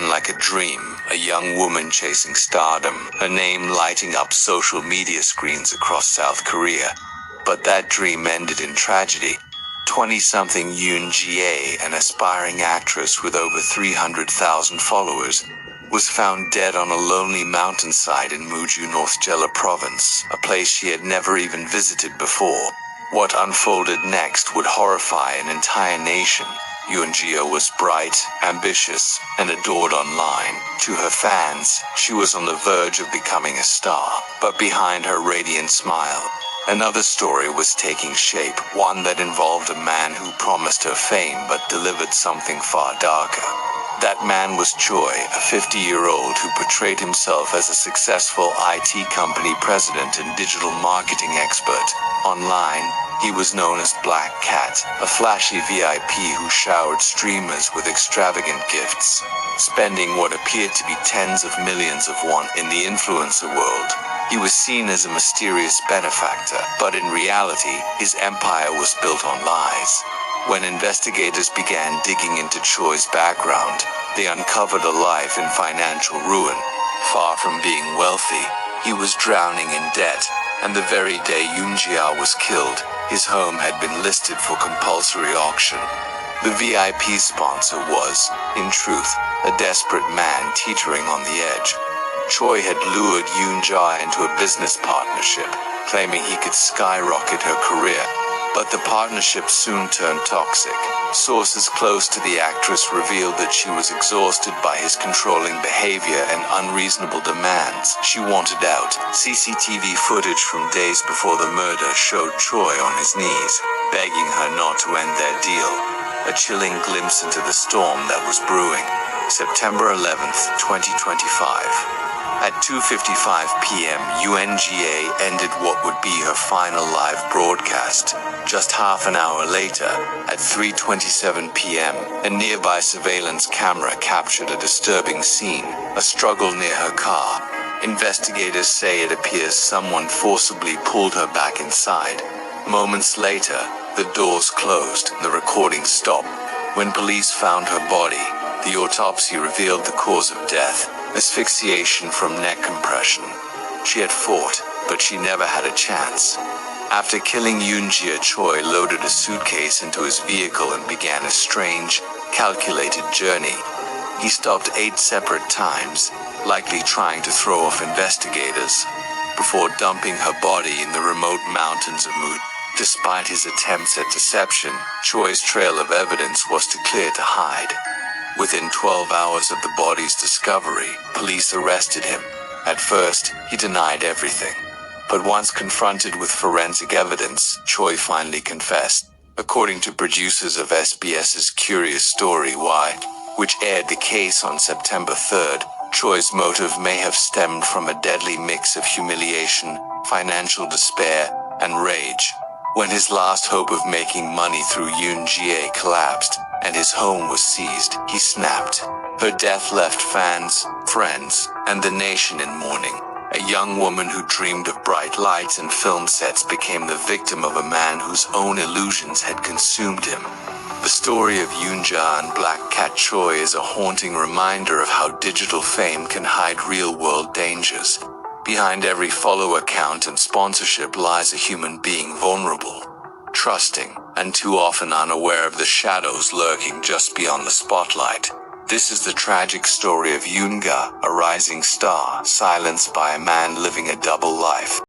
began like a dream, a young woman chasing stardom, her name lighting up social media screens across South Korea. But that dream ended in tragedy. 20-something Yoon Ji-Ah, an aspiring actress with over 300,000 followers, was found dead on a lonely mountainside in Muju, North Jeolla Province, a place she had never even visited before. What unfolded next would horrify an entire nation. Yoon Ji-Ah was bright, ambitious, and adored online. To her fans, she was on the verge of becoming a star. But behind her radiant smile, another story was taking shape, one that involved a man who promised her fame but delivered something far darker. That man was Choi, a 50-year-old who portrayed himself as a successful IT company president and digital marketing expert. Online, he was known as Black Cat, a flashy VIP who showered streamers with extravagant gifts, spending what appeared to be tens of millions of won in the influencer world. He was seen as a mysterious benefactor, but in reality, his empire was built on lies. When investigators began digging into Choi's background, they uncovered a life in financial ruin. Far from being wealthy, he was drowning in debt, and the very day Yoon Ji-Ah was killed, his home had been listed for compulsory auction. The VIP sponsor was, in truth, a desperate man teetering on the edge. Choi had lured Yoon Ji-Ah into a business partnership, claiming he could skyrocket her career. But the partnership soon turned toxic. Sources close to the actress revealed that she was exhausted by his controlling behavior and unreasonable demands. She wanted out. CCTV footage from days before the murder showed Choi on his knees, begging her not to end their deal. A chilling glimpse into the storm that was brewing. September 11th, 2025. At 2:55 p.m., Yoon Ji-Ah ended what would be her final live broadcast. Just half an hour later, at 3:27 p.m., a nearby surveillance camera captured a disturbing scene, a struggle near her car. Investigators say it appears someone forcibly pulled her back inside. Moments later, the doors closed and the recording stopped. When police found her body, the autopsy revealed the cause of death: asphyxiation from neck compression. She had fought, but she never had a chance. After killing Yoon Ji-Ah, Choi loaded a suitcase into his vehicle and began a strange, calculated journey. He stopped 8 separate times, likely trying to throw off investigators, before dumping her body in the remote mountains of Muju. Despite his attempts at deception, Choi's trail of evidence was too clear to hide. Within 12 hours of the body's discovery, police arrested him. At first, he denied everything. But once confronted with forensic evidence, Choi finally confessed. According to producers of SBS's Curious Story Why, which aired the case on September 3rd, Choi's motive may have stemmed from a deadly mix of humiliation, financial despair, and rage. When his last hope of making money through Yoon Ji-Ah collapsed, and his home was seized, he snapped. Her death left fans, friends, and the nation in mourning. A young woman who dreamed of bright lights and film sets became the victim of a man whose own illusions had consumed him. The story of Yoon Ji-Ah and Black Cat Choi is a haunting reminder of how digital fame can hide real-world dangers. Behind every follow account and sponsorship lies a human being vulnerable, trusting, and too often unaware of the shadows lurking just beyond the spotlight. This is the tragic story of Yoon Ji-Ah, a rising star, silenced by a man living a double life.